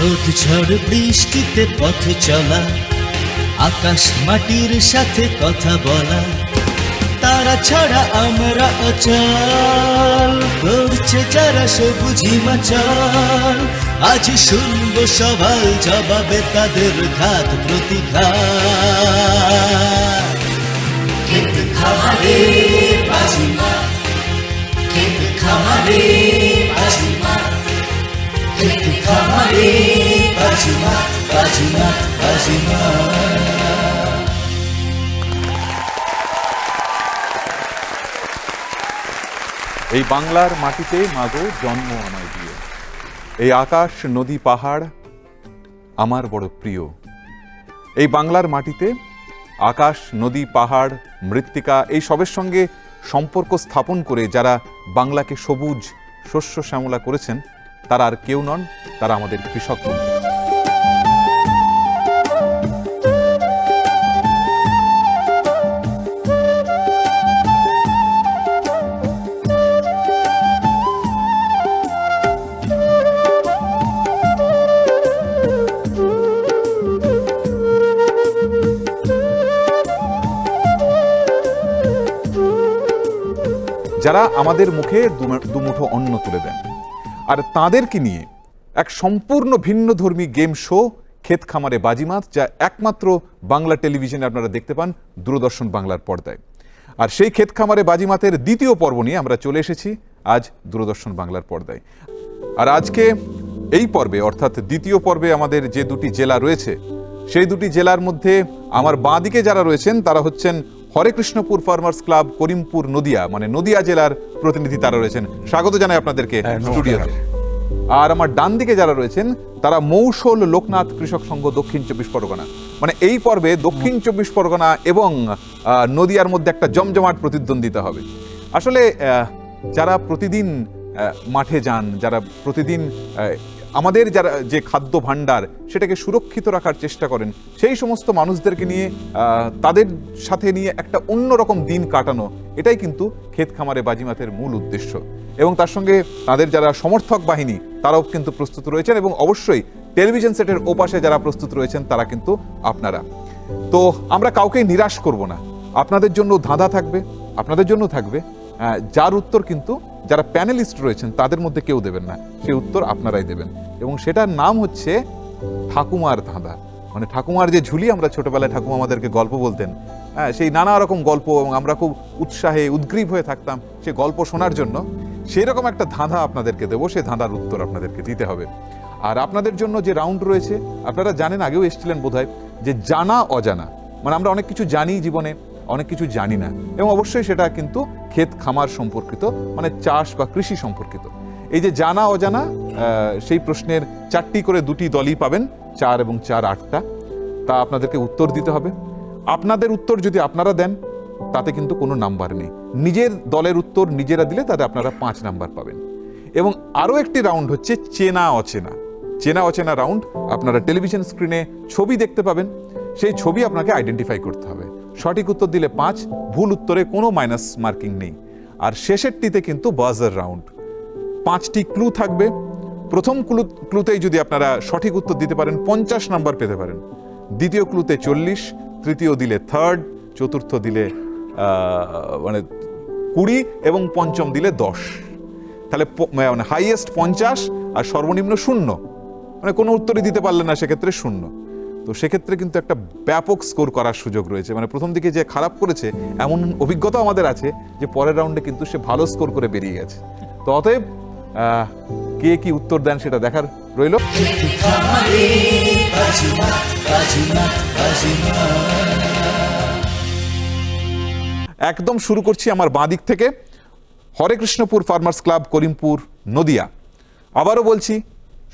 রোদ ঝড় বৃষ্টিতে পথ চলা, আকাশ মাটির সাথে কথা বলা, তারা ছাড়া আমরা অচল, করছে যারা সবুজ হিমাচল। আজ শুনবো সবাই জবাবে তাদের ঘাত প্রতিঘাত। ক্ষেত খামারে বাজিমাত, ক্ষেত খামারে বাজিমাত, ক্ষেত খামারে বাজিমাত, বাজিমাত, বাজিমাত। এই বাংলার মাটিতে মাগো জন্ম আমায় দিয়ে, এই আকাশ নদী পাহাড় আমার বড় প্রিয়। এই বাংলার মাটিতে আকাশ নদী পাহাড় মৃত্তিকা এই সবের সঙ্গে সম্পর্ক স্থাপন করে যারা বাংলাকে সবুজ শস্য শ্যামলা করেছেন তারা আর কেউ নন, তারা আমাদের কৃষক বন্ধু। যারা আমাদের মুখে দুমুঠো অন্ন তুলে দেন, আর তাদেরকে নিয়ে এক সম্পূর্ণ ভিন্নধর্মী গেম শো ক্ষেত খামারে বাজিমাত, যা একমাত্র বাংলা টেলিভিশনে আপনারা দেখতে পান দূরদর্শন বাংলার পর্দায়। আর সেই ক্ষেত খামারে বাজিমাতের দ্বিতীয় পর্ব নিয়ে আমরা চলে এসেছি আজ দূরদর্শন বাংলার পর্দায়। আর আজকে এই পর্বে অর্থাৎ দ্বিতীয় পর্বে আমাদের যে দুটি জেলা রয়েছে সেই দুটি জেলার মধ্যে আমার বাঁ দিকে যারা রয়েছেন তারা হচ্ছেন হরেকৃষ্ণপুর ফার্মার্স ক্লাব করিমপুর নদিয়া, মানে নদিয়া জেলার প্রতিনিধি তারা রয়েছেন। স্বাগত জানাই আপনাদেরকে স্টুডিওতে। আর আমার ডান দিকে যারা রয়েছেন তারা মৌসল লোকনাথ কৃষক সংঘ দক্ষিণ 24 পরগনা। মানে এই পর্বে দক্ষিণ 24 পরগনা এবং নদিয়ার মধ্যে একটা জমজমাট প্রতিদ্বন্দ্বিতা হবে। আসলে যারা প্রতিদিন মাঠে যান, যারা প্রতিদিন আমাদের যারা যে খাদ্য ভাণ্ডার সেটাকে সুরক্ষিত রাখার চেষ্টা করেন, সেই সমস্ত মানুষদেরকে নিয়ে তাদের সাথে নিয়ে একটা অন্যরকম দিন কাটানো, এটাই কিন্তু ক্ষেত খামারে বাজিমাতের মূল উদ্দেশ্য। এবং তার সঙ্গে তাদের যারা সমর্থক বাহিনী তারাও কিন্তু প্রস্তুত রয়েছেন, এবং অবশ্যই টেলিভিশন সেটের ওপাশে যারা প্রস্তুত রয়েছেন তারা কিন্তু আপনারা। তো আমরা কাউকেই নিরাশ করব না, আপনাদের জন্য ধাঁধা থাকবে, আপনাদের জন্য থাকবে, যার উত্তর কিন্তু যারা প্যানেলিস্ট রয়েছেন তাদের মধ্যে কেউ দেবেন না, সেই উত্তর আপনারাই দেবেন। এবং সেটার নাম হচ্ছে ঠাকুমার ধাঁধা। মানে ঠাকুমার যে ঝুলি, আমরা ছোটবেলায় ঠাকুমা আমাদেরকে গল্প বলতেন, সেই নানা রকম গল্প, এবং আমরা খুব উৎসাহে উদ্গ্রীব হয়ে থাকতাম সেই গল্প শোনার জন্য। সেই রকম একটা ধাঁধা আপনাদেরকে দেবো, সেই ধাঁধার উত্তর আপনাদেরকে দিতে হবে। আর আপনাদের জন্য যে রাউন্ড রয়েছে, আপনারা জানেন, আগেও এসেছিলেন বোধহয়, যে জানা অজানা। মানে আমরা অনেক কিছু জানি জীবনে, অনেক কিছু জানি না, এবং অবশ্যই সেটা কিন্তু ক্ষেত খামার সম্পর্কিত, মানে চাষ বা কৃষি সম্পর্কিত। এই যে জানা অজানা, সেই প্রশ্নের 4টি করে 2টি দলই পাবেন, 4 এবং 4 8টা। তা আপনাদেরকে উত্তর দিতে হবে। আপনাদের উত্তর যদি আপনারা দেন তাতে কিন্তু কোনো নাম্বার নেই, নিজের দলের উত্তর নিজেরা দিলে তাতে আপনারা 5 নাম্বার পাবেন। এবং আরও একটি রাউন্ড হচ্ছে চেনা অচেনা। চেনা অচেনা রাউন্ড, আপনারা টেলিভিশন স্ক্রিনে ছবি দেখতে পাবেন, সেই ছবি আপনাকে আইডেন্টিফাই করতে হবে। সঠিক উত্তর দিলে 5, ভুল উত্তরে কোনো মাইনাস মার্কিং নেই। আর শেষেরটিতে কিন্তু বাজার রাউন্ড, 5টি ক্লু থাকবে। প্রথম ক্লুতেই যদি আপনারা সঠিক উত্তর দিতে পারেন 50 নাম্বার পেতে পারেন, দ্বিতীয় ক্লুতে 40, তৃতীয় দিলে 3rd, চতুর্থ দিলে মানে 20, এবং পঞ্চম দিলে 10। তাহলে মানে হাইয়েস্ট 50 আর সর্বনিম্ন 0, মানে কোনো উত্তরই দিতে পারলেন না সেক্ষেত্রে 0। তো সেক্ষেত্রে কিন্তু একটা ব্যাপক স্কোর করার সুযোগ রয়েছে। মানে প্রথম দিকে যে খারাপ করেছে এমন অভিজ্ঞতা আমাদের আছে যে পরের রাউন্ডে কিন্তু সে ভালো স্কোর করে বেরিয়ে গেছে। তো অতএব কে কি উত্তর দেন সেটা দেখার রইল। একদম শুরু করছি আমার বাঁ দিক থেকে, হরেকৃষ্ণপুর ফার্মার্স ক্লাব করিমপুর নদিয়া। আবারও বলছি,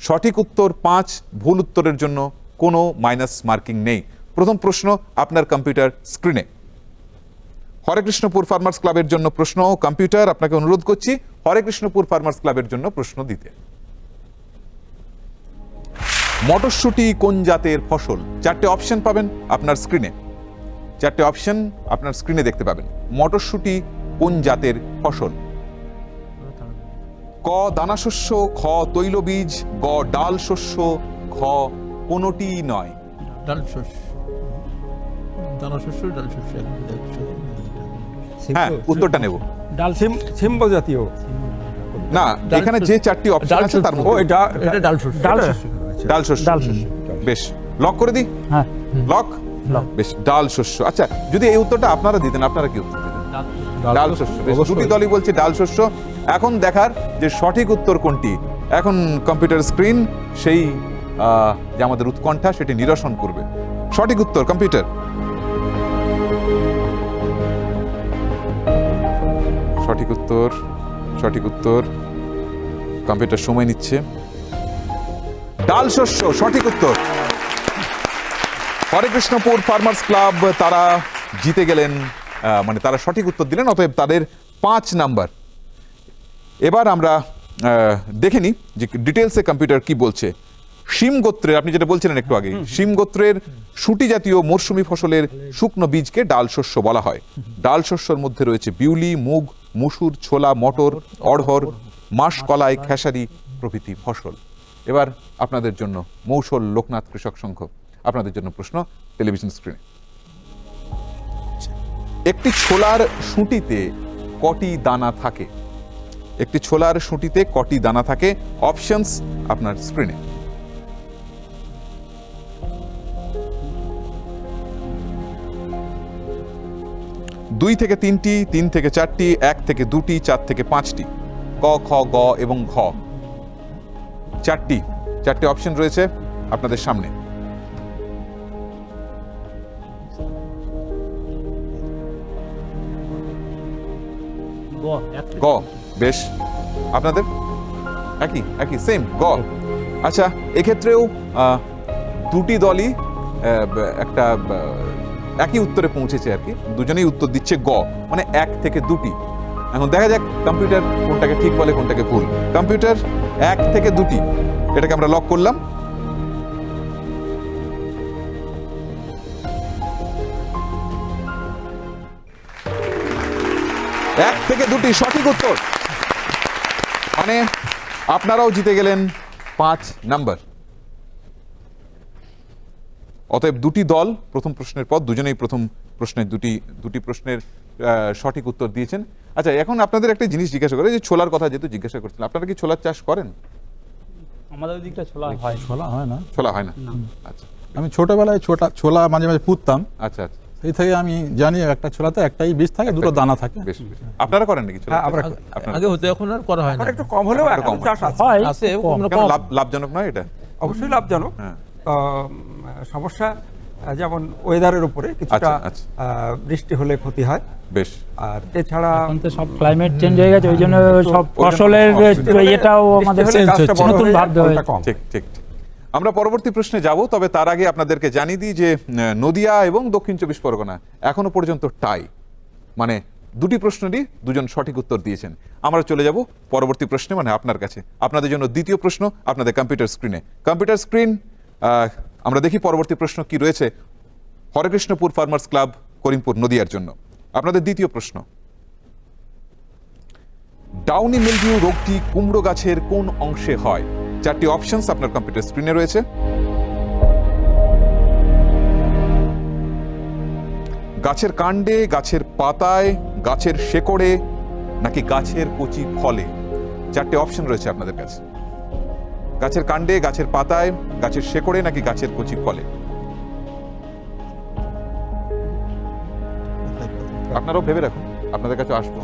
সঠিক উত্তর 5, ভুল উত্তরের জন্য কোনো মাইনাস মার্কিং নেই। প্রথম প্রশ্ন আপনার কম্পিউটার স্ক্রিনে। হরেকৃষ্ণপুর ফার্মার্স ক্লাবের জন্য প্রশ্ন। কম্পিউটার, আপনাকে অনুরোধ করছি হরেকৃষ্ণপুর ফার্মার্স ক্লাবের জন্য প্রশ্ন দিতে। মটরশুঁটি কোন জাতের ফসল? 4টে অপশন পাবেন আপনার স্ক্রিনে, 4টে অপশন আপনার স্ক্রিনে দেখতে পাবেন। মটরশুঁটি কোন জাতের ফসল? ক দানা শস্য, খ তৈলবীজ, গ ডাল শস্য, ঘ ঘ কোনোটিই নয়। ডাল শস্য, দানা শস্য, ডাল শস্য। হ্যাঁ, উত্তরটা নেব। ডাল সিম্ব জাতীয়। না, ডাল এখানে শস্য। যে চারটি অপশন ডাল আছে তার শস্য। ও মধ্যে এটা এটা ডাল শস্য। ডাল শস্য। ডাল শস্য। ডাল শস্য। বেশ, লক করে দিই। হ্যাঁ, লক। লক। বেশ, ডাল শস্য। আচ্ছা, যদি এই উত্তরটা আপনারা দিতেন, আপনারা কি উত্তর দিতেন? ডাল শস্য। বেশ, অবশ্যই। দুটি দলই বলছে ডাল শস্য। এখন দেখার যে সঠিক উত্তর কোনটি, এখন কম্পিউটার স্ক্রিন সেই যে আমাদের উৎকণ্ঠা সেটি নিরসন করবে। সঠিক উত্তর কম্পিউটার। সঠিক উত্তর, সঠিক উত্তর। কম্পিউটার সময় নিচ্ছে। ডাল শস্য সঠিক উত্তর। হরেকৃষ্ণপুর ফার্মার্স ক্লাব তারা জিতে গেলেন, মানে তারা সঠিক উত্তর দিলেন, অতএব তাদের 5 নাম্বার। এবার আমরা দেখে নিই যে ডিটেলসে কম্পিউটার কি বলছে। শিম গোত্রের, আপনি যেটা বলছিলেন একটু আগে, শিম গোত্রের শুঁটি জাতীয় মরশুমি ফসলের শুকনো বীজকে ডাল শস্য বলা হয়। ডাল শস্যর মধ্যে রয়েছে বিউলি, মুগ, মুসুর, ছোলা, মটর, অড়হর, মাসকলাই, খেসারি প্রভৃতি ফসল। এবার আপনাদের জন্য মৌসল লোকনাথ কৃষক সংঘ, আপনাদের জন্য প্রশ্ন টেলিভিশন স্ক্রিনে। একটি ছোলার শুঁটিতে কটি দানা থাকে? একটি ছোলার শুঁটিতে কটি দানা থাকে? অপশনস আপনার স্ক্রিনে। দুই থেকে 3টি, 3 থেকে 4টি, 1 থেকে 2টি, 4 থেকে 5টি। ক, খ, গ এবং ঘ। 4টি অপশন রয়েছে আপনাদের সামনে। গ। বেশ, আপনাদের একই সেম গ। আচ্ছা, এক্ষেত্রেও দুটি দলই একটা একই উত্তরে পৌঁছেছে আর কি, দুজনেই উত্তর দিচ্ছে গ, মানে 1 থেকে 2টি। এখন দেখা যাক কম্পিউটার কোনটাকে ঠিক বলে কোনটাকে ভুল। কম্পিউটার 1 থেকে 2টি, এটাকে আমরা লক করলাম। এক থেকে 2টি সঠিক উত্তর, মানে আপনারাও জিতে গেলেন 5 নাম্বার। অতএব দুটি দল প্রথম প্রশ্নের পর দুজনেই প্রথম প্রশ্নের দুটি প্রশ্নের সঠিক উত্তর দিয়েছেন। আচ্ছা, এখন আপনাদের একটা জিনিস জিজ্ঞাসা করে, যে ছোলার কথা যেহেতু জিজ্ঞাসা করছিলেন, আপনারা কি ছোলার চাষ করেন? আমাদের দিকটা ছোলা হয়। ছোলা হয় না। ছোলা হয় না। আচ্ছা আমি ছোটবেলায় ছোলা মাঝে মাঝে পুঁততাম, আচ্ছা আচ্ছা, সেই থেকে আমি জানি একটা ছোলাতে একটাই বীজ থাকে, দুটো দানা থাকে। বেশ বেশ। আপনারা করেন নাকি ছোলা? হ্যাঁ, আমরা চাষ? আপনারা আগে হতো, এখন আর করা হয় না। একটু কম হলেও একটু কম এখন চাষ আছে। হয় আছে, আমরা কেন কম। লাভজনক নয় এটা? অবশ্যই লাভজনক। হ্যাঁ। সমস্যা যেমন ওয়েদারের উপরে কিছুটা আচ্ছা, আচ্ছা। বৃষ্টি হলে ক্ষতি হয়, বেশ। আর এছাড়া এখন তো সব ক্লাইমেট চেঞ্জ হয়ে গেছে, ওই জন্য সব ওই জন্য ফসলের অসুবিধা। এটাও আমাদের বৃষ্টি হলে গাছটা বড় নতুন হয়ে যায়, ভাবতে হয়। ফলটা কম। ঠিক ঠিক ঠিক। আমরা পরবর্তী প্রশ্নে যাব, তবে তার আগে আপনাদেরকে জানিয়ে দিই যে নদিয়া এবং দক্ষিণ 24 পরগনা এখনো পর্যন্ত টাই, মানে দুটি প্রশ্নেরই দুজন সঠিক উত্তর দিয়েছেন। আমরা চলে যাব পরবর্তী প্রশ্নে, মানে আপনার কাছে। আপনাদের জন্য দ্বিতীয় প্রশ্ন আপনাদের কম্পিউটার স্ক্রিনে। কম্পিউটার স্ক্রিন, আমরা দেখি পরবর্তী প্রশ্ন কি রয়েছে হরেকৃষ্ণপুর ফার্মার্স ক্লাব করিমপুর নদিয়ার জন্য। আপনাদের দ্বিতীয় প্রশ্ন, ডাউনি মিলডিউ রোগটি কুমড়ো গাছের কোন অংশে হয়? 4টি অপশনস আপনার কম্পিউটার স্ক্রিনে রয়েছে। গাছের কাণ্ডে, গাছের পাতায়, গাছের শেকড়ে, নাকি গাছের কচি ফলে? 4টে অপশন রয়েছে আপনাদের কাছে। গাছের কাণ্ডে, গাছের পাতায়, গাছের শেকড়ে, নাকি গাছের কচি ফলে? আপনারাও ভেবে রাখুন, আপনাদের কাছে আসবো।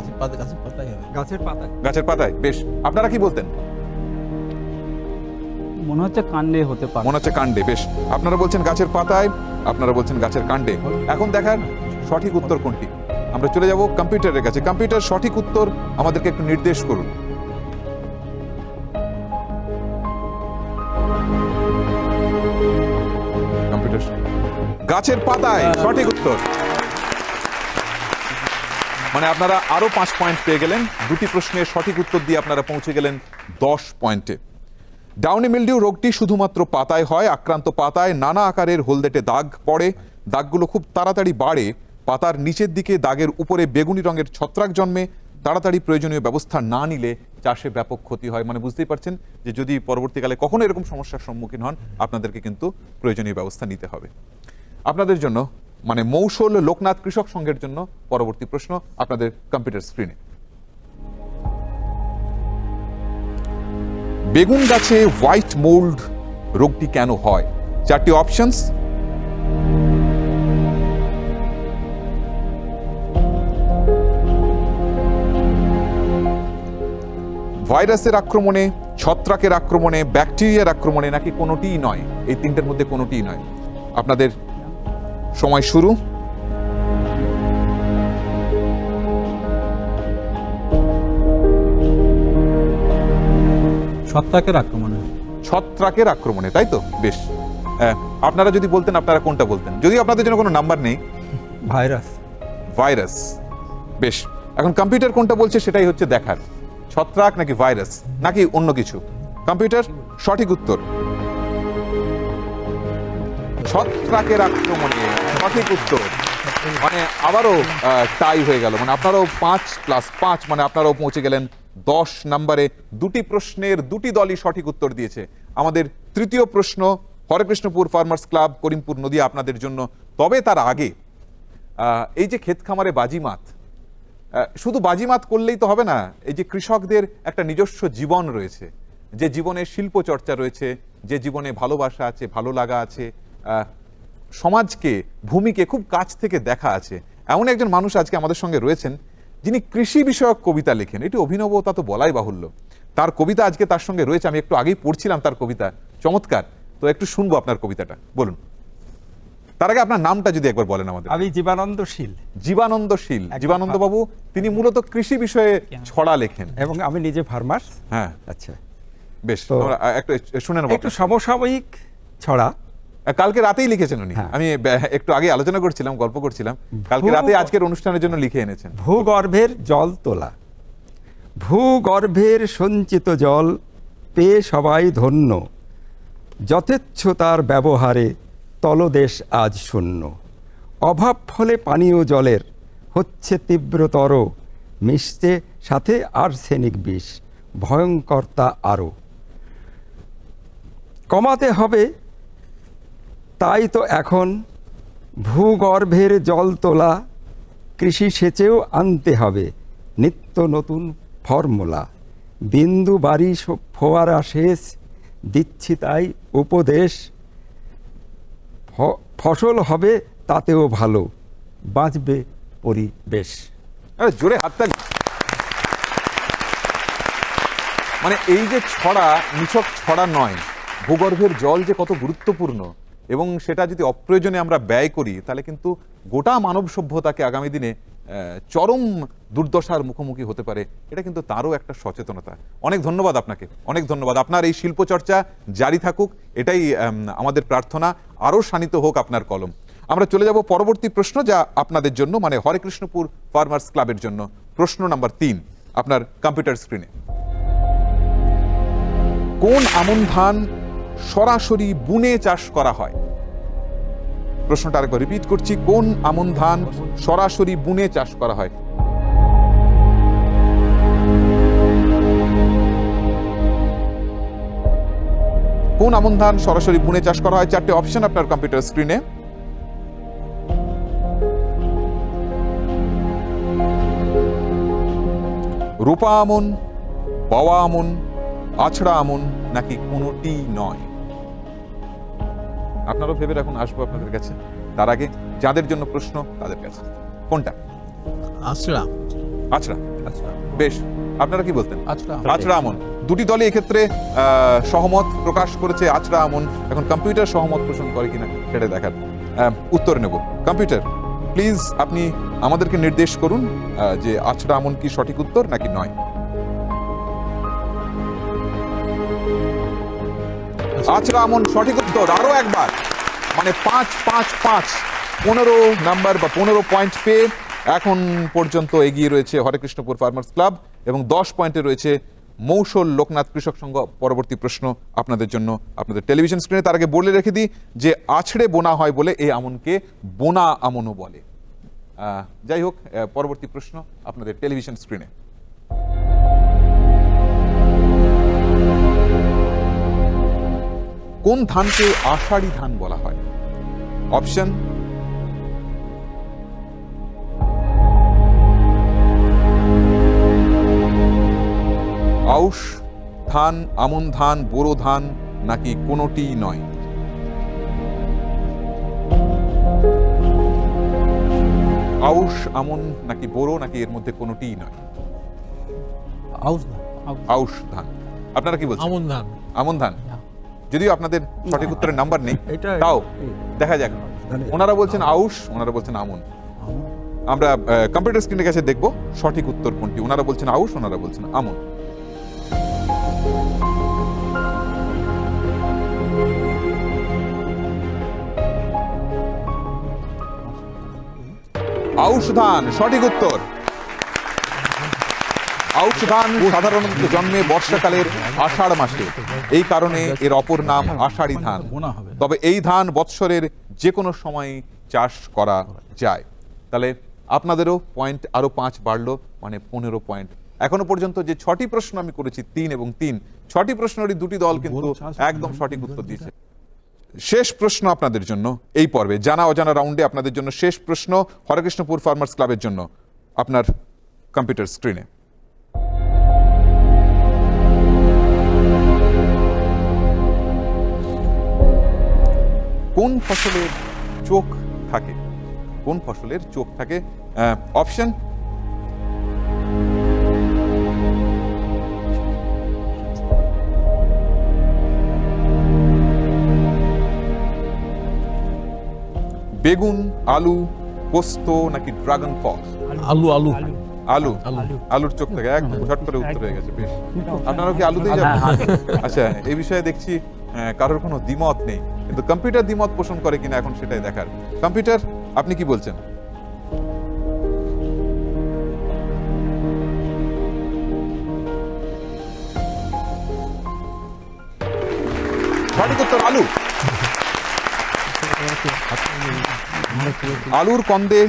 গাছের পাতায়। গাছের পাতায়। বেশ, আপনারা কি বলতেন? মনে হচ্ছে কাণ্ডে হতে পারে। মনে হচ্ছে কাণ্ডে। বেশ, আপনারা বলছেন গাছের পাতায়, আপনারা বলছেন গাছের কাণ্ডে। এখন দেখার সঠিক উত্তর কোনটি। আমরা চলে যাব কম্পিউটারের কাছে। কম্পিউটার সঠিক উত্তর আমাদেরকে একটু নির্দেশ করুন। কম্পিউটার গাছের পাতায় সঠিক উত্তর, মানে আপনারা আরো 5 পয়েন্ট পেয়ে গেলেন। দুটি প্রশ্নের সঠিক উত্তর দিয়ে আপনারা পৌঁছে গেলেন 10 পয়েন্টে। ডাউনি মিলডিউ রোগটি শুধুমাত্র পাতায় হয়। আক্রান্ত পাতায় নানা আকারের হলদেটে দাগ পড়ে। দাগগুলো খুব তাড়াতাড়ি বাড়ে। পাতার নিচের দিকে দাগের উপরে বেগুনি রঙের ছত্রাক জন্মে। তাড়াতাড়ি প্রয়োজনীয় ব্যবস্থা না নিলে চাষে ব্যাপক ক্ষতি হয়। মানে বুঝতেই পারছেন যে যদি পরবর্তীকালে কখনো এরকম সমস্যার সম্মুখীন হন, আপনাদেরকে কিন্তু প্রয়োজনীয় ব্যবস্থা নিতে হবে। আপনাদের জন্য মানে মৌসল লোকনাথ কৃষক সংঘের জন্য পরবর্তী প্রশ্ন আপনাদের কম্পিউটার স্ক্রিনে। বেগুন গাছে হোয়াইট মোল্ড রোগটি কেন হয়? 4টি অপশনস। ভাইরাসের আক্রমণে, ছত্রাকের আক্রমণে, ব্যাকটেরিয়ার আক্রমণে, নাকি কোনোটিই নয়? এই তিনটের মধ্যে কোনোটিই নয়। আপনাদের সময় শুরু। ছত্রাকের আক্রমণে। ছত্রাকের আক্রমণে, তাই তো? বেশ, আপনারা যদি বলতেন আপনারা কোনটা বলতেন? যদিও আপনাদের জন্য কোনো নাম্বার নেই। ভাইরাস। ভাইরাস। বেশ, এখন কম্পিউটার কোনটা বলছে সেটাই হচ্ছে দেখার। ছত্রাক নাকি ভাইরাস নাকি অন্য কিছু? কম্পিউটার, সঠিক উত্তর ছত্রাকের আক্রমণে। সঠিক উত্তর। মানে আবারও টাই হয়ে গেল। মানে আপনারাও 5+5, মানে আপনারাও পৌঁছে গেলেন 10 নম্বরে। 2টি প্রশ্নের 2টি দলই সঠিক উত্তর দিয়েছে। আমাদের তৃতীয় প্রশ্ন হরেকৃষ্ণপুর ফার্মার্স ক্লাব, করিমপুর নদীয়া আপনাদের জন্য। তবে তার আগে এই যে ক্ষেত খামারে বাজিমাত, শুধু বাজিমাত করলেই তো হবে না। এই যে কৃষকদের একটা নিজস্ব জীবন রয়েছে, যে জীবনে শিল্প চর্চা রয়েছে, যে জীবনে ভালোবাসা আছে, ভালো লাগা আছে, সমাজকে, ভূমিকে খুব কাছ থেকে দেখা আছে, এমন একজন মানুষ আজকে আমাদের সঙ্গে রয়েছেন যিনি কৃষি বিষয়ক কবিতা লেখেন। এটি অভিনবতা তো বলাই বাহুল্য। তার কবিতা আজকে তার সঙ্গে রয়েছে। আমি একটু আগেই পড়ছিলাম তার কবিতা, চমৎকার। তো একটু শুনবো আপনার কবিতাটা, বলুন। তার আগে আপনার নামটা যদি একবার বলেন আমাদের। আমি জীবানন্দ শীল। জীবানন্দ শীল। জীবানন্দ বাবু তিনি মূলত কৃষি বিষয়ে ছড়া লেখেন এবং আমি নিজে ফার্মার। হ্যাঁ, আচ্ছা, বেশ, তো আমরা একটু শুনে নেব। একটু সমসাময়িক ছড়া। কালকে রাতেই লিখেছেন উনি। হ্যাঁ। আমি একটু আগে আলোচনা করছিলাম, গল্প করছিলাম, কালকে রাতে আজকের অনুষ্ঠানের জন্য লিখে এনেছেন। ভূগর্ভের জল তোলা। ভূগর্ভের সঞ্চিত জল পেয়ে সবাই ধন্য, যথেচ্ছ তার ব্যবহারে তলদেশ আজ শূন্য। অভাব ফলে পানীয় জলের হচ্ছে তীব্রতর, মিশছে সাথে আর্সেনিক বিষ, ভয়ঙ্কর তা আরও। কমাতে হবে তাই তো এখন ভূগর্ভের জল তোলা, কৃষি সেচেও আনতে হবে নিত্য নতুন ফর্মুলা। বিন্দু বাড়ি ফোয়ারা সেচ দিচ্ছি তাই উপদেশ, ফসল হবে তাতেও ভালো, বাঁচবে পরিবেশ। জোরে হাততালি। মানে এই যে ছড়া, নিছক ছড়া নয়, ভূগর্ভের জল যে কত গুরুত্বপূর্ণ এবং সেটা যদি অপ্রয়োজনে আমরা ব্যয় করি তাহলে কিন্তু গোটা মানব সভ্যতাকে আগামী দিনে চরম দুর্দশার মুখোমুখি হতে পারে। এটা কিন্তু তারও একটা সচেতনতা। অনেক ধন্যবাদ আপনাকে, অনেক ধন্যবাদ। আপনার এই শিল্পচর্চা জারি থাকুক, এটাই আমাদের প্রার্থনা। আরও শানিত হোক আপনার কলম। আমরা চলে যাব পরবর্তী প্রশ্ন, যা আপনাদের জন্য মানে হরেকৃষ্ণপুর ফার্মার্স ক্লাবের জন্য। প্রশ্ন নাম্বার 3 আপনার কম্পিউটার স্ক্রিনে। কোন আমন ধান সরাসরি বুনে চাষ করা হয়? প্রশ্নটা আরেকবার রিপিট করছি, কোন আমন ধান সরাসরি বুনে চাষ করা হয়? কোন আমন ধান সরাসরি বুনে চাষ করা হয়? 4টে অপশন আপনার কম্পিউটার স্ক্রিনে। রূপা আমন, বাওয়া আমন, আছড়া আমন, নাকি কোনোটি নয়? আপনারাও ভেবে রাখুন, আসবো আপনাদের কাছে। তার আগে যাদের জন্য প্রশ্ন তাদের কাছে, কোনটা? আছড়া। আছড়া। বেশ, আপনারা কি বলতেন? আছড়া। আছড়া আমন। 2টি দলই এক্ষেত্রে সহমত প্রকাশ করেছে আছড়া আমন। এখন কম্পিউটার সহমত পোষণ করে কিনা সেটা দেখার। উত্তর নেব। কম্পিউটার প্লিজ আপনি আমাদেরকে নির্দেশ করুন যে আছড়া আমন কি সঠিক উত্তর নাকি নয়। আছড়া আমন সঠিক উত্তর। আরো একবার, মানে 5-5-5, 15 নাম্বার বা 15 পয়েন্ট পেয়ে এখন পর্যন্ত এগিয়ে রয়েছে হরেকৃষ্ণপুর ফার্মার্স ক্লাব এবং 10 পয়েন্টে রয়েছে মৌসল লোকনাথ কৃষক সংঘ। পরবর্তী প্রশ্ন আপনাদের জন্য আপনাদের টেলিভিশন স্ক্রিনে। তার আগে বলে রেখে দিই যে আছড়ে বোনা হয় বলে এই আমনকে বোনা আমনও বলে। যাই হোক, পরবর্তী প্রশ্ন আপনাদের টেলিভিশন স্ক্রিনে। কোন ধানকে আষাঢ়ি ধান বলা হয়? অপশন আউশ ধান, আমন ধান, বোরো ধান, নাকি কোনোটিই নয়? আউশ, আমন, নাকি বোরো, নাকি এর মধ্যে কোনোটিই নয়? আউশ ধান, আউশ ধান। আপনারা কি বলছেন? আমন ধান। আমন ধান। যদিও আপনাদের সঠিক উত্তরের নাম্বার নেই, এটা- তাও দেখা যাক। ওনারা বলছেন আউশ, ওনারা বলছেন আমন। আমরা কম্পিউটার স্ক্রিনের কাছে দেখব সঠিক উত্তর কোনটি। ওনারা বলছেন আউশ, ওনারা বলছেন আমন। আউশ ধান সঠিক উত্তর। আউশ ধান সাধারণত জন্মে বর্ষাকালের আষাঢ় মাসে, এই কারণে এর অপর নাম আষাঢ়ি ধান। বোনা হবে। তবে এই ধান বৎসরের যে কোনো সময় চাষ করা যায়। তাহলে আপনাদেরও পয়েন্ট আরো 5 বাড়লো, মানে 15 পয়েন্ট। এখনো পর্যন্ত যে 6টি প্রশ্ন আমি করেছি 3 এবং 3, 6টি প্রশ্নেরই 2টি দল কিন্তু একদম সঠিক উত্তর দিয়েছে। শেষ প্রশ্ন আপনাদের জন্য এই পর্বে, জানা অজানা রাউন্ডে আপনাদের জন্য শেষ প্রশ্ন হরেকৃষ্ণপুর ফার্মার্স ক্লাবের জন্য আপনার কম্পিউটার স্ক্রিনে। কোন ফসলের চোখ থাকে? কোন ফসলের চোখ থাকে? অপশন বেগুন, আলু, পোস্ত, নাকি ড্রাগন ফল? আলু আলু আলু। আলু। আলুর চোখ থাকে, একদম ঝট করে উত্তর হয়ে গেছে। বেশ, আপনারা কি আলুতেই যাবেন? আচ্ছা, এই বিষয়ে দেখছি কারোর কোনো দ্বিমত নেই, কিন্তু কম্পিউটার দ্বিমত পোষণ করে কিনা এখন সেটাই দেখার। কম্পিউটার, আপনি কি বলছেন? সঠিক উত্তর আলু। আলুর কন্দে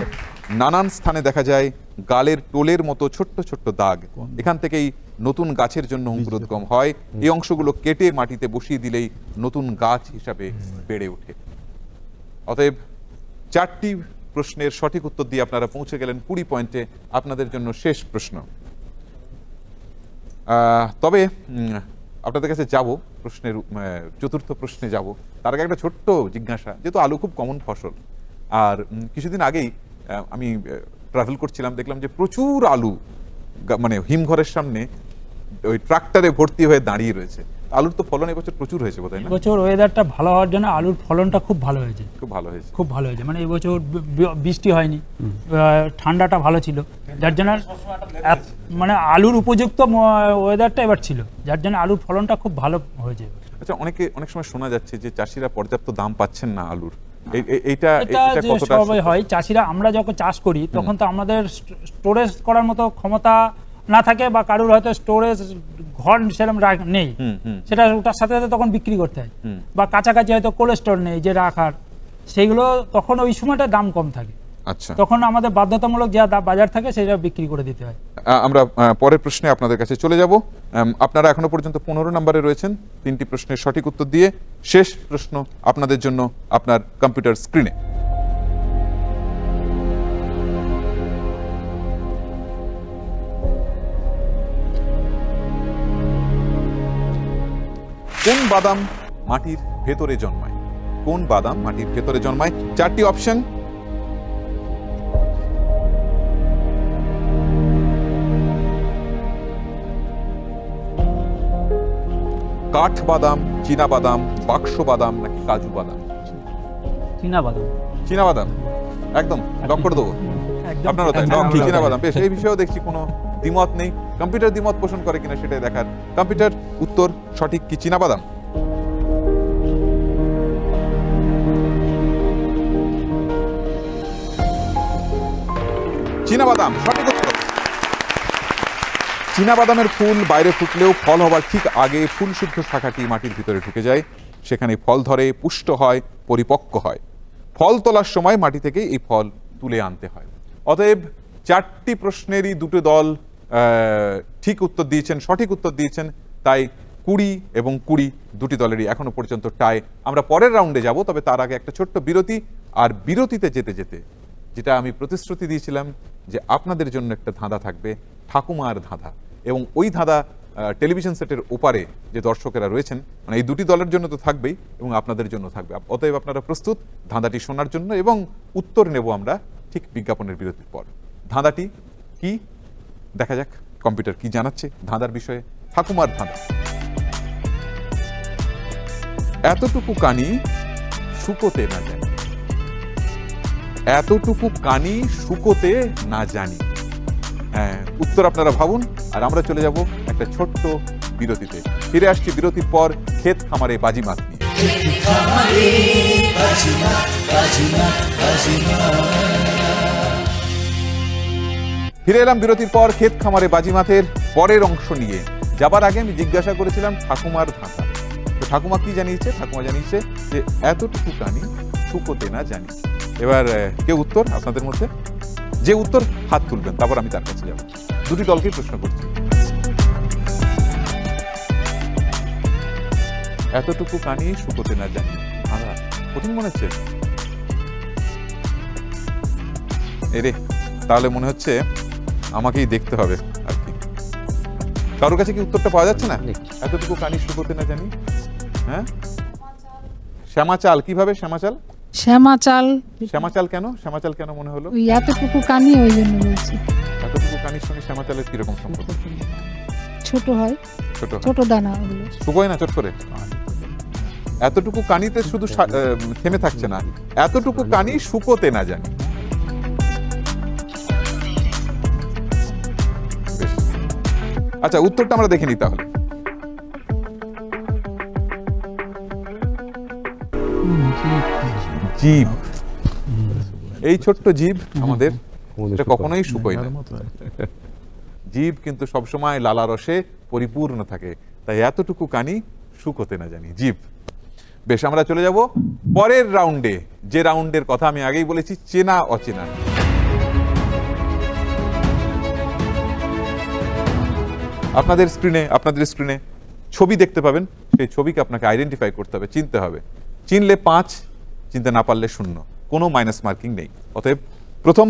নানান স্থানে দেখা যায় গালের টোলের মতো ছোট্ট ছোট্ট দাগ। এখান থেকেই নতুন গাছের জন্য অঙ্কুরোদ্গম হয়। এই অংশগুলো কেটে মাটিতে বসিয়ে দিলেই নতুন গাছ হিসাবে বেড়ে ওঠে। অতএব 4টি প্রশ্নের সঠিক উত্তর দিয়ে আপনারা পৌঁছে গেলেন 20 পয়েন্টে। আপনাদের জন্য শেষ প্রশ্ন। তবে আপনাদের কাছে যাব প্রশ্নের চতুর্থ প্রশ্নে যাব, তার আগে একটা ছোট্ট জিজ্ঞাসা। যেহেতু আলু খুব কমন ফসল, আর কিছুদিন আগেই আমি ট্রাভেল করছিলাম, দেখলাম যে প্রচুর আলু মানে হিমঘরের সামনে ওই ট্রাক্টরে ভর্তি হয়ে দাঁড়িয়ে রয়েছে। আলুর তো ফলন এবছর প্রচুর হয়েছে বোধহয় না? এবছর ওয়েদারটা ভালো হওয়ার জন্য আলুর ফলনটা খুব ভালো হয়েছে। খুব ভালো হয়েছে, খুব ভালো হয়েছে। মানে এবছর বৃষ্টি হয়নি, ঠান্ডাটা ভালো ছিল, যার জন্য মানে আলুর উপযুক্ত ওয়েদারটা এবার ছিল, যার জন্য আলুর ফলনটা খুব ভালো হয়েছে। আচ্ছা, অনেক সময় শোনা যাচ্ছে যে চাষিরা পর্যাপ্ত দাম পাচ্ছেন না আলুর। এইটা এটা যে কতটা সবাই হয়, চাষিরা আমরা যখন চাষ করি তখন তো আমাদের স্টোরেজ করার মতো ক্ষমতা না থাকে, বা কারুর হয়তো স্টোরেজ ঘর সেরকম নেই, সেটা ওটার সাথে সাথে তখন বিক্রি করতে হয়, বা কাছাকাছি হয়তো কোল্ড স্টোর নেই যে রাখার, সেইগুলো তখন ওই সময়টা দাম কম থাকে। আচ্ছা, তখন আমাদের বাধ্যতামূলক যা বাজার থাকে সেটা বিক্রি করে দিতে হয়। আমরা পরের প্রশ্নে আপনাদের কাছে চলে যাব। আপনারা এখনো পর্যন্ত 15 নম্বরে রয়েছেন 3টি প্রশ্নের সঠিক উত্তর দিয়ে। শেষ প্রশ্ন আপনাদের জন্য আপনার কম্পিউটার স্ক্রিনে। কোন বাদাম মাটির ভেতরে জন্মায়? কোন বাদাম মাটির ভেতরে জন্মায়? 4টি অপশন। কাঠ বাদাম, চীনা বাদাম, বাক্স বাদাম, নাকি কাজু বাদাম? চীনা বাদাম। চীনা বাদাম একদম লক করে দেবো। আপনারও তাই লক? চীনা বাদাম। বেশ, এই বিষয়েও দেখছি কোনো দ্বিমত নেই। কম্পিউটার দ্বিমত পোষণ করে কিনা সেটাই দেখার। কম্পিউটার, উত্তর সঠিক কি চীনা বাদাম? চীনা বাদাম সঠিক উত্তর। চীনা বাদামের ফুল বাইরে ফুটলেও ফল হবার ঠিক আগে ফুল শুদ্ধ শাখাটি মাটির ভিতরে ঢুকে যায়, সেখানে ফল ধরে, পুষ্ট হয়, পরিপক্ক হয়। ফল তোলার সময় মাটি থেকে এই ফল তুলে আনতে হয়। অতএব 4টি প্রশ্নেরই 2টো দল ঠিক উত্তর দিয়েছেন, সঠিক উত্তর দিয়েছেন। তাই 20 এবং 20 দুটি দলেরই এখনো পর্যন্ত টাই। আমরা পরের রাউন্ডে যাব, তবে তার আগে একটা ছোট্ট বিরতি। আর বিরতিতে যেতে যেতে যেটা আমি প্রতিশ্রুতি দিয়েছিলাম যে আপনাদের জন্য একটা ধাঁধা থাকবে, ঠাকুমার ধাঁধা। এবং ওই ধাঁধা টেলিভিশন সেটের ওপারে যে দর্শকেরা রয়েছেন, মানে এই দুটি দলের জন্য তো থাকবেই এবং আপনাদের জন্য থাকবে। অতএব আপনারা প্রস্তুত ধাঁধাটি শোনার জন্য, এবং উত্তর নেব আমরা ঠিক বিজ্ঞাপনের বিরতির পর। ধাঁধাটি কি দেখা যাক, কম্পিউটার কি জানাচ্ছে ধাঁধার বিষয়ে। ঠাকুমার ধাঁধা। এতটুকু কানি শুকোতে না জানি, এতটুকু কানি শুকোতে না জানি। হ্যাঁ, উত্তর আপনারা ভাবুন, আর আমরা চলে যাব একটা ছোট্ট বিরতিতে। ফিরে আসছি বিরতির পর ক্ষেত খামারে বাজিমাত নিয়ে। খামারে বাজিমাত, বাজিমাত, বাজিমাত। ফিরে এলাম বিরতির পর ক্ষেত খামারে বাজিমাতের পরের অংশ নিয়ে। যাবার আগে আমি জিজ্ঞাসা করেছিলাম ঠাকুমার ধাঁধা, তো ঠাকুমা কি জানিয়েছে? ঠাকুমা জানিয়েছে যে এতটুকু কানি শুকোতে না জানি। এবার কেউ উত্তর আপনাদের মধ্যে? যে উত্তর হাত তুলবেন, তারপর আমি তার কাছে যাব। দুটি দলকেই প্রশ্ন করছি। এতটুকু কানি শুকোতে না জানি, ধাঁধা কঠিন মনে হচ্ছে? এরে, তাহলে মনে হচ্ছে আমাকেই দেখতে হবে আর কি। কারোর কাছে কি উত্তরটা পাওয়া যাচ্ছে না? এতটুকু কানি শুকোতে না জানি। হ্যাঁ, শ্যামা চাল। কিভাবে শ্যামা চাল? শ্যামা চাল, শ্যামা চাল কেন? শ্যামা চাল কেন মনে হলো? ওই এতটুকু কানি, ওই জন্য বলছি। এতটুকু কানির সঙ্গে শ্যামা চালের কিরকম সম্পর্ক? ছোট হয়, ছোট হয়। ছোট দানা ওগুলো। শুকোয় না চট করে? এতটুকু কানিতে শুধু থেমে থাকছে না, এতটুকু কানি শুকোতে না জানি। বেশ। আচ্ছা, উত্তরটা আমরা দেখে নিই তাহলে। জীব। এই ছোট্ট জীব আমাদের, এটা কখনোই শুকোয় না। জীব কিন্তু সবসময় লালা রসে পরিপূর্ণ থাকে, তাই এতটুকু কানি শুকোতে না জানি, জীব। বেশ, আমরা চলে যাব পরের রাউন্ডে, যে রাউন্ডের কথা আমি আগেই বলেছি, চেনা অচেনা। আপনাদের স্ক্রিনে ছবি দেখতে পাবেন, সেই ছবিকে আপনাকে আইডেন্টিফাই করতে হবে, চিনতে হবে। চিনলে 5, চিনতে না পারলে 0, কোনো মাইনাস মার্কিং নেই। অতএব প্রথম,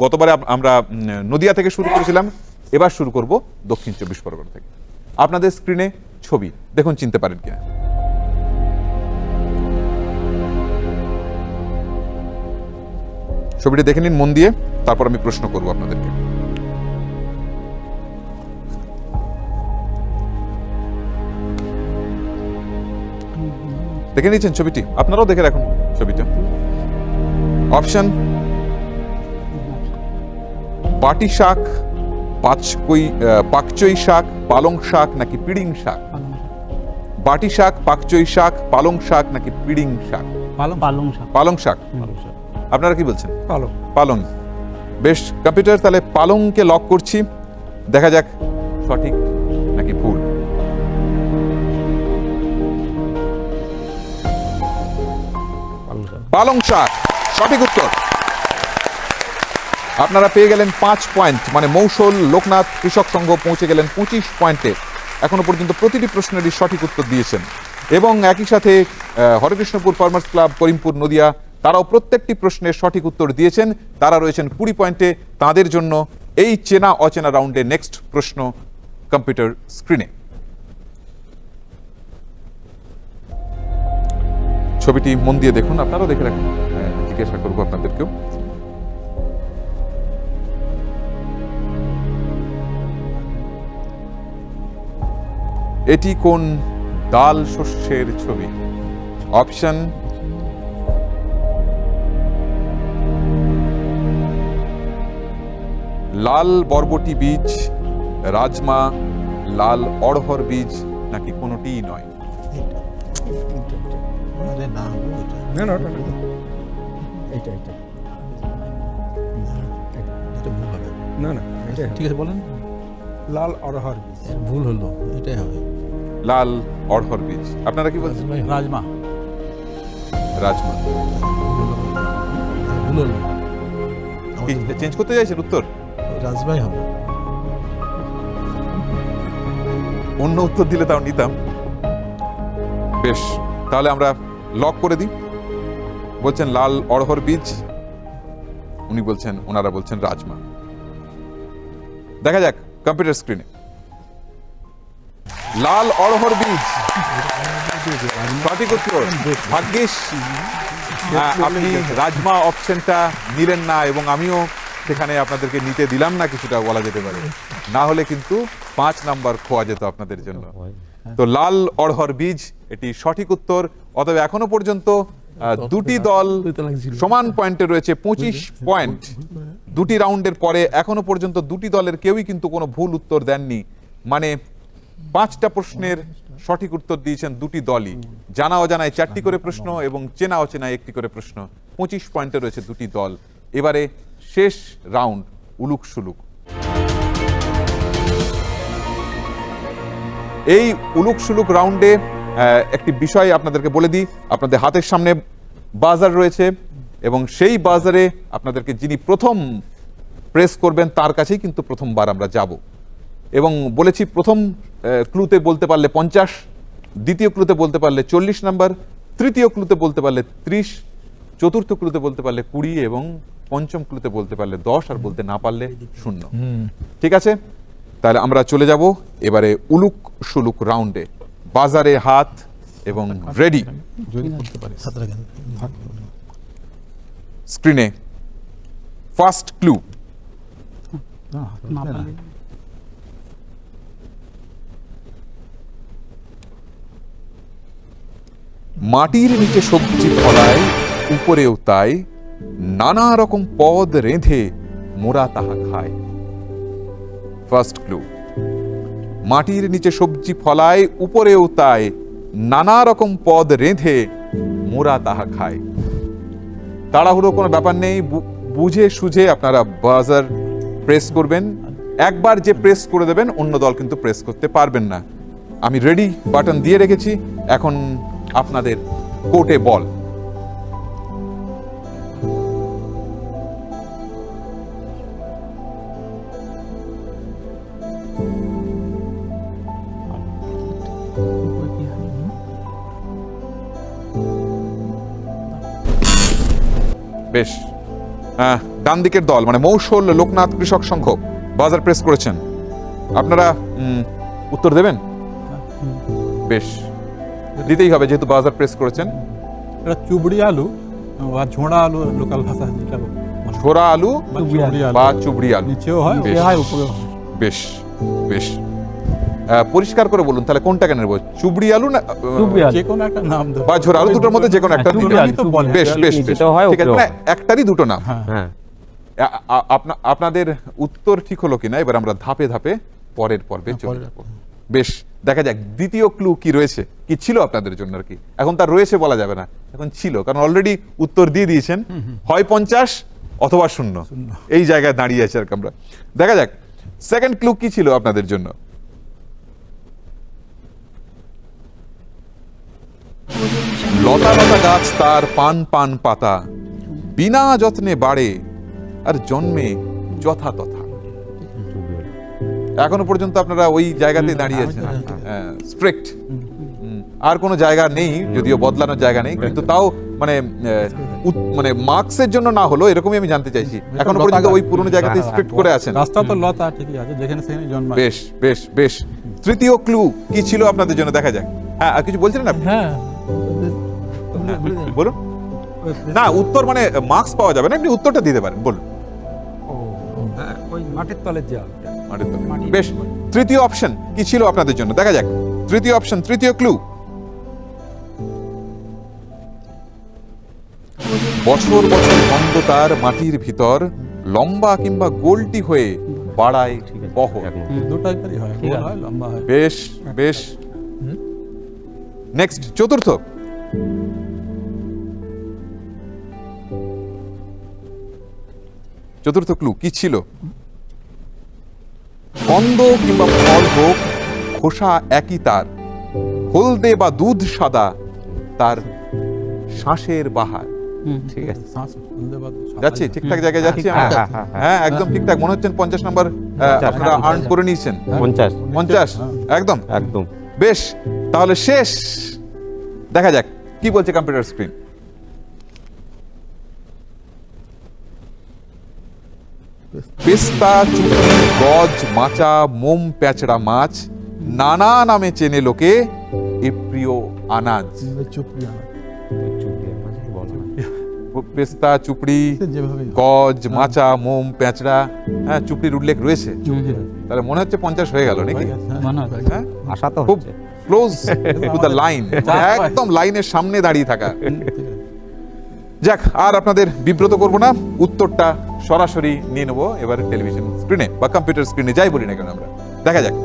গতবারে আমরা নদিয়া থেকে শুরু করেছিলাম, এবার শুরু করব দক্ষিণ 24 পরগনা থেকে। আপনাদের স্ক্রিনে ছবি দেখুন, চিনতে পারেন কিনা। ছবিটা দেখে নিন মন দিয়ে, তারপর আমি প্রশ্ন করব আপনাদেরকে। দেখে নিয়েছেন ছবিটি? আপনারাও দেখে রাখুন ছবিটা। অপশন: পাটি শাক, পাকচই শাক, পালং শাক নাকি পিড়িং শাক? বাটি শাক, পাকচই শাক, পালং শাক নাকি পিড়িং শাক? পালং শাক। পালং শাক। আপনারা কি বলছেন? পালং। পালং। বেশ, কম্পিউটার তাহলে পালংকে লক করছি, দেখা যাক সঠিক নাকি ভুল। পালং শাক সঠিক উত্তর। আপনারা পেয়ে গেলেন 5 পয়েন্ট, মানে মৌসল, লোকনাথ, কৃষক সংঘ পৌঁছে গেলেন 25 পয়েন্টে। এখনো পর্যন্ত প্রতিটি প্রশ্নেরই সঠিক উত্তর দিয়েছেন। এবং একই সাথে হরেকৃষ্ণপুর ফার্মার্স ক্লাব, করিমপুর, নদিয়া, তারাও প্রত্যেকটি প্রশ্নের সঠিক উত্তর দিয়েছেন। তারা রয়েছেন 20 পয়েন্টে। তাদের জন্য এই চেনা অচেনা রাউন্ডে নেক্সট প্রশ্ন কম্পিউটার স্ক্রিনে। ছবিটি মন দিয়ে দেখুন, আপনারাও দেখে রাখুন, জিজ্ঞাসা করবো আপনাদেরকেও। এটি কোন ডাল শস্যের ছবি? অপশন: লাল বরবটি বীজ, রাজমা, লাল অড়হর বীজ নাকি কোনোটিই নয়? আরে না, না না না, এইটা এইটা এটা ভুল হবে। না না, এটা ঠিক আছে, বলেন। লাল অরহর বীজ। ভুল হলো, এটাই হবে। লাল অড়হর বীজ। আপনারা কি বলছেন? রাজমা। রাজমা। ভুল হলো, কি চেঞ্জ করতে চাইছেন উত্তর? রাজমাই হবে। অন্য উত্তর দিলে তাও নিতাম। বেশ, তাহলে আমরা লক করে দিই। বলছেন লাল অড়হর বীজ, ওনারা বলছেন রাজমা। দেখা যাক কম্পিউটার স্ক্রিনে। লাল অড়হর বীজ সঠিক উত্তর। ভাগ্যিস আপনি রাজমা অপশনটা নিলেন না, এবং আমিও সেখানে আপনাদেরকে নিতে দিলাম না, কিছুটা বলা যেতে পারে, না হলে কিন্তু 5 নাম্বার খোয়া যেত আপনাদের জন্য। তো লাল অড়হর বীজ এটি সঠিক উত্তর। অতএব এখনো পর্যন্ত দুটি দল সমান পয়েন্টে রয়েছে, 25 পয়েন্ট। দুটি রাউন্ডের পরে এখনো পর্যন্ত দুটি দলের কেউই কিন্তু কোনো ভুল উত্তর দেননি, মানে 5টা প্রশ্নের সঠিক উত্তর দিয়েছেন দুটি দলই। জানা অজানায় 4টি করে প্রশ্ন এবং চেনা অচেনায় 1টি করে প্রশ্ন। 25 পয়েন্টে রয়েছে দুটি দল। এবারে শেষ রাউন্ড, উলুক সুলুক। এই উলুক সুলুক রাউন্ডে একটি বিষয় আপনাদেরকে বলে দিই। আপনাদের হাতের সামনে বাজার রয়েছে, এবং সেই বাজারে আপনাদেরকে যিনি প্রথম প্রেস করবেন তার কাছেই কিন্তু প্রথমবার আমরা যাব। এবং বলেছি প্রথম ক্লুতে বলতে পারলে 50, দ্বিতীয় ক্লুতে বলতে পারলে 40 নাম্বার, তৃতীয় ক্লুতে বলতে পারলে 30, চতুর্থ ক্লুতে বলতে পারলে 20, এবং পঞ্চম ক্লুতে বলতে পারলে 10, আর বলতে না পারলে 0। ঠিক আছে, তাহলে আমরা চলে যাব এবারে উলুক সুলুক রাউন্ডে। বাজারে হাত এবং রেডি। স্ক্রিনে ফার্স্ট ক্লু। মাটির নিচে সবজি ফলায়, উপরেও তাই, নানা রকম পদ রেঁধে মোরা তাহা খায়। First clue. মাটির নিচে সবজি ফলায়, উপরেও তাই, নানা রকম পদ রেঁধে মোরা তাহা খায়। তাড়াহুড়ো কোনো ব্যাপার নেই, বুঝে সুঝে আপনারা বাজার প্রেস করবেন। একবার যে প্রেস করে দেবেন অন্য দল কিন্তু প্রেস করতে পারবেন না। আমি রেডি বাটন দিয়ে রেখেছি, এখন আপনাদের কোর্টে বল। বেশ, ডান দিকের দল মানে মৌসল লোকনাথ কৃষক সংঘ বাজার প্রেস করেছেন। আপনারা উত্তর দেবেন? বেশ, দিতেই হবে যেহেতু বাজার প্রেস করেছেন। এটা চুবড়ি আলু বা ঝোড়া আলু, লোকাল ভাষা যেটা ঝোড়া আলু বা চুবড়ি আলু, নিচেও হয়, বেশ, হয়, উপরেও হয়। বেশ বেশ, পরিষ্কার করে বলুন তাহলে কোনটাকে নেব, চুবড়ি আলু না যে কোনো একটা নাম দেবো, বা ঝোড়া আলু, দুটোর মধ্যে যে কোনো একটা দিবেন। বেশ বেশ বেশ, ঠিক আছে, একটারই দুটো নাম। হ্যাঁ, আপনাদের উত্তর ঠিক হলো কিনা এবার আমরা ধাপে ধাপে পরের পর্বে চলে যাব। বেশ, দেখা যাক দ্বিতীয় ক্লু কি রয়েছে, কি ছিল আপনাদের জন্য আর কি। এখন তার রয়েছে বলা যাবে না, এখন ছিল, কারণ অলরেডি উত্তর দিয়ে দিয়েছেন। হয় 50 অথবা 0, এই জায়গায় দাঁড়িয়ে আছে আর কি আমরা। দেখা যাক সেকেন্ড ক্লু কি ছিল আপনাদের জন্য। লতা লতা গাছ তার পান পান পাতা, বিনা যত্নে বাড়ে আর জন্মে যথা তথা। এখনো পর্যন্ত আপনারা ওই জায়গাতে দাঁড়িয়ে আছেন, স্ট্রিক্ট, আর কোনো জায়গা নেই, যদিও বদলানোর জায়গা নেই, কিন্তু তাও মানে মানে মার্কসের জন্য না হলো এরকমই আমি জানতে চাইছি। এখনো পর্যন্ত ওই পুরনো জায়গাতে স্ট্রিক্ট করে আছেন। রাস্তা তো লতা ঠিকই আছে, যেখানে সেখানে জন্মায়। বেশ বেশ বেশ, তৃতীয় ক্লু কি ছিল আপনাদের জন্য, দেখা যাক। হ্যাঁ, আর কিছু বলছিলেন আপনি? হ্যাঁ, বলুন না, উত্তর মানে মার্কস পাওয়া যাবে না, আপনি উত্তরটা দিতে পারেন, বলুন। ওই মাটির তলের যে মাটির তলে। বেশ, তৃতীয় অপশন কি ছিল আপনাদের জন্য, দেখা যাক। তৃতীয় অপশন, তৃতীয় ক্লু। বছর বছর গন্ধ তার মাটির ভিতর, লম্বা কিংবা গোলটি হয়ে বাড়ায় বহর। দু টাইপেরই হয়, গোল হয়, লম্বা হয়। বেশ বেশ, নেক্সট, চতুর্থ। চতুর্থ ক্লু কি ছিল? কন্দ কিংবা ফল হোক, খোসা একই তার, হলদে বা দুধ সাদা তার শ্বাসের বাহার। ঠিক আছে। যাচ্ছি ঠিকঠাক জায়গায় যাচ্ছি আমরা? হ্যাঁ একদম ঠিকঠাক মনে হচ্ছে 50 নাম্বার আপনারা আর্ন করে নিয়েছেন। 50 50 একদম একদম। বেশ, তাহলে শেষ দেখা যাক কি বলছে কম্পিউটার স্ক্রিন। পেস্তা, চুপড়ি, গজ, মাচা, মোম, প্যাঁচড়া মাছ, নানা নামে চেনে লোকে এ প্রিয় আনাজ। পেস্তা, চুপড়ি, যেভাবে গজ, মাচা, মোম, প্যাঁচড়া, হ্যাঁ চুপড়ির উল্লেখ রয়েছে। তাহলে মনে হচ্ছে 50 হয়ে গেল নাকি? হ্যাঁ আশা তো খুব হচ্ছে। ক্লোজ টু দ্য লাইন, একদম লাইনের সামনে দাঁড়িয়ে থাকা। যাক, আর আপনাদের বিব্রত করব না, উত্তরটা সরাসরি নিয়ে নেবো এবার টেলিভিশন স্ক্রিনে বা কম্পিউটার স্ক্রিনে, যাই বলি না কেন আমরা। দেখা যাক।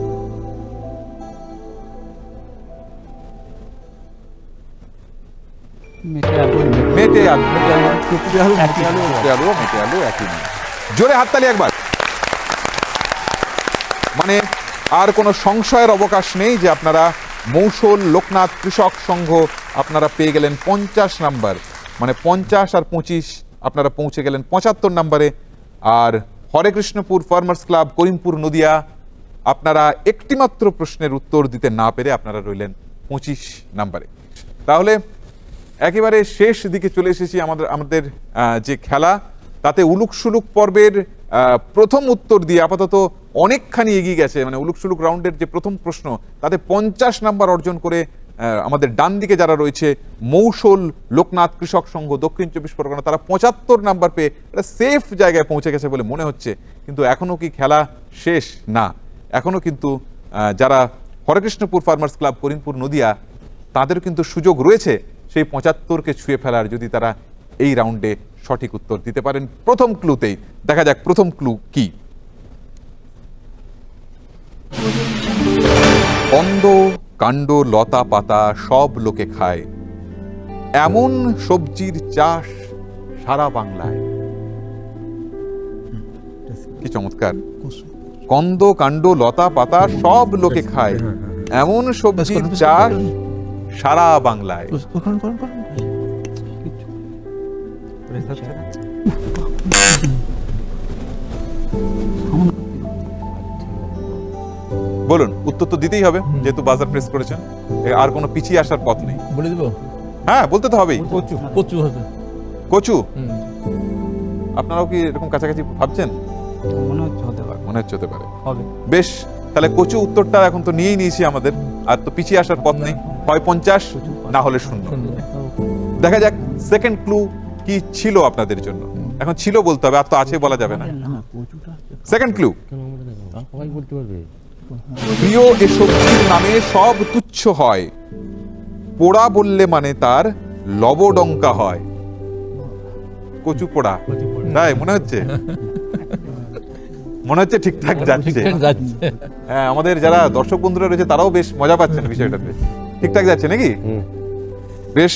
মেটে আলু, মেটে আলু একই নাম। জোরে হাততালি একবার। মানে আর কোনো সংশয়ের অবকাশ নেই যে আপনারা মৌসুল লোকনাথ কৃষক সংঘ আপনারা পেয়ে গেলেন 50 নাম্বার, মানে 50 আর 25 আপনারা পৌঁছে গেলেন 75 নাম্বারে। আর হরেকৃষ্ণপুর ফার্মার্স ক্লাব করিমপুর নদিয়া আপনারা একটিমাত্র প্রশ্নের উত্তর দিতে না পেরে আপনারা রইলেন 25 নাম্বারে। তাহলে একেবারে শেষ দিকে চলে এসেছি আমাদের যে খেলা, তাতে উলুক সুলুক পর্বের প্রথম উত্তর দিয়ে আপাতত অনেকখানি এগিয়ে গেছে। মানে উলুক সুলুক রাউন্ডের যে প্রথম প্রশ্ন তাতে 50 নাম্বার অর্জন করে আমাদের ডান দিকে যারা রয়েছে মৌসুল লোকনাথ কৃষক সংঘ দক্ষিণ 24 পরগনা, তারা 75 নাম্বার পেয়ে একটা সেফ জায়গায় পৌঁছে গেছে বলে মনে হচ্ছে। কিন্তু এখনো কি খেলা শেষ? না, এখনো কিন্তু যারা হরেকৃষ্ণপুর ফার্মার্স ক্লাব করিমপুর নদিয়া তাদেরও কিন্তু সুযোগ রয়েছে সেই 75কে ছুঁয়ে ফেলার, যদি তারা এই রাউন্ডে সঠিক উত্তর দিতে পারেন প্রথম ক্লুতেই। দেখা যাক প্রথম ক্লু কি। কন্দ কাণ্ড লতা পাতা সব লোকে খায়, এমন সবজির চাষ সারা বাংলায়। কি চমৎকার! কন্দ কাণ্ড লতা পাতা সব লোকে খায়, এমন সবজির চাষ সারা বাংলায়। বলুন, উত্তর তো দিতেই হবে যেহেতু বাজার প্রেস করেছেন, আর কোনো পিছিয়ে আসার পথ নেই। বলে দেবো, হ্যাঁ বলতে তো হবেই। কচু হবে। কচু? আপনারাও কি এরকম কাছাকাছি ভাবছেন? মনে হচ্ছে হতে পারে, মনে হচ্ছে হতে পারে। হবে। বেশ, তাহলে কচু উত্তরটা এখন তো নিয়েই নিয়েছি আমাদের, আর তো পিছিয়ে আসার পথ নেই, হয় 50 না হলে 0। দেখা যাক সেকেন্ড ক্লু কি ছিল আপনাদের জন্য। এখন ছিল বলতে হবে, আর তো আছে বলা যাবে না। সেকেন্ড ক্লু, প্রিয় এ সবজির নামে সব তুচ্ছ হয়, পোড়া বললে মানে তার লবডঙ্কা হয়। কচু পোড়া, তাই মনে হচ্ছে? মনে হচ্ছে ঠিকঠাক যাচ্ছে। হ্যাঁ, আমাদের যারা দর্শক বন্ধুরা রয়েছে তারাও বেশ মজা পাচ্ছেন বিষয়টাতে। ঠিকঠাক যাচ্ছে নাকি? বেশ,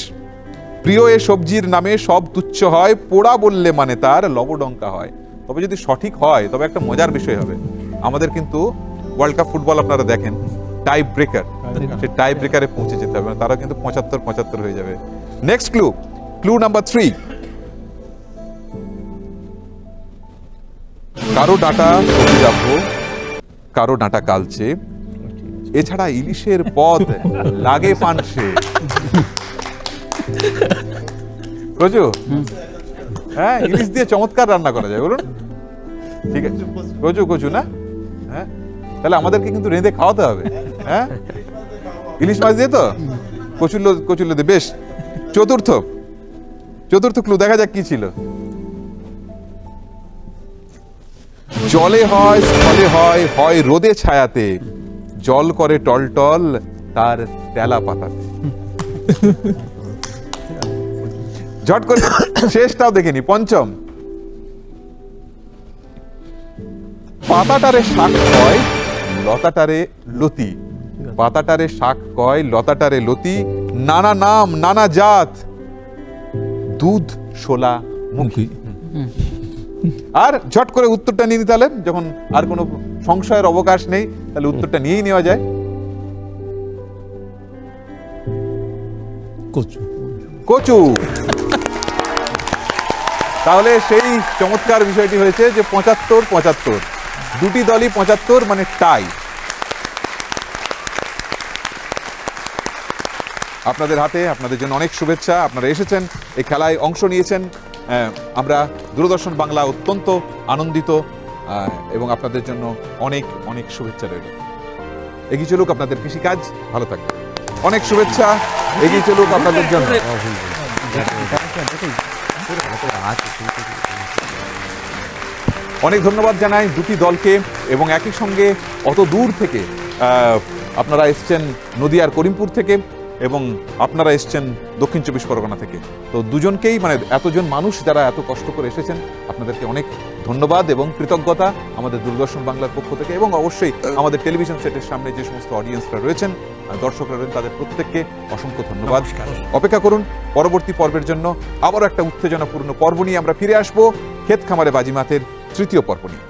প্রিয় এ সবজির নামে সব তুচ্ছ হয়, পোড়া বললে মানে তার লবডঙ্কা হয়। তবে যদি সঠিক হয় তবে একটা মজার বিষয় হবে। আমাদের কিন্তু ওয়ার্ল্ড কাপ ফুটবল আপনারা দেখেন, টাই ব্রেকার, সেই টাই ব্রেকারে পৌঁছে যেতে হবে, তারা কিন্তু 75-75 হয়ে যাবে। Next clue, clue number 3। কারো ডাঁটা সবুজাভ, কারো ডাঁটা কালচে, এছাড়া ইলিশের পদ লাগে পানসে। কচু? হ্যাঁ, ইলিশ দিয়ে চমৎকার রান্না করা যায়, বলুন। ঠিক আছে, কচু কচু না? হ্যাঁ, তাহলে আমাদেরকে কিন্তু রেঁধে খাওয়াতে হবে। হ্যাঁ, ইলিশ মাছ দিয়ে তো কচুল্লো দিয়ে। বেশ, চতুর্থ ক্লু দেখা যাক কি ছিল। জলে হয়, স্থলে হয়, হয় রোদে ছায়াতে, জল করে টলটল তার তেলা পাতাতে। ঝট করে শেষটাও দেখেনি। পঞ্চম, পাতাটারে শাক কয়, লতাটারে লতি। পাতাটারে শাক কয়, লতাটারে লতি, নানা নাম নানা জাত, দুধ শোলা মুখী। আর ঝট করে উত্তরটা নিয়ে নিতে, যখন আর কোনো সংশয়ের অবকাশ নেই তাহলে উত্তরটা নিয়েই নেওয়া যায়। কচু। কচু। তাহলে সেই চমৎকার বিষয়টি হয়েছে যে 75-75, দুটি দলই 75, মানে টাই। আপনাদের হাতে, আপনাদের জন্য অনেক শুভেচ্ছা। আপনারা এসেছেন, এই খেলায় অংশ নিয়েছেন। আমরা দূরদর্শন বাংলা অত্যন্ত আনন্দিত এবং আপনাদের জন্য অনেক অনেক শুভেচ্ছা রইল। এগিয়ে চলুক আপনাদের কৃষিকাজ, ভালো থাকবে। অনেক শুভেচ্ছা, এগিয়ে চলুক আপনাদের জন্য। অনেক ধন্যবাদ জানাই দুটি দলকে, এবং একই সঙ্গে অত দূর থেকে আপনারা এসছেন নদিয়ার করিমপুর থেকে, এবং আপনারা এসছেন দক্ষিণ 24 পরগনা থেকে। তো দুজনকেই, মানে এতজন মানুষ যারা এত কষ্ট করে এসেছেন, আপনাদেরকে অনেক ধন্যবাদ এবং কৃতজ্ঞতা আমাদের দূরদর্শন বাংলার পক্ষ থেকে, এবং অবশ্যই আমাদের টেলিভিশন সেটের সামনে যে সমস্ত অডিয়েন্সরা রয়েছেন, দর্শকরা রয়েছেন, তাদের প্রত্যেককে অসংখ্য ধন্যবাদ। অপেক্ষা করুন পরবর্তী পর্বের জন্য। আবারও একটা উত্তেজনাপূর্ণ পর্ব নিয়ে আমরা ফিরে আসবো, ক্ষেত খামারে বাজিমাতের তৃতীয় পর্ব নিয়ে।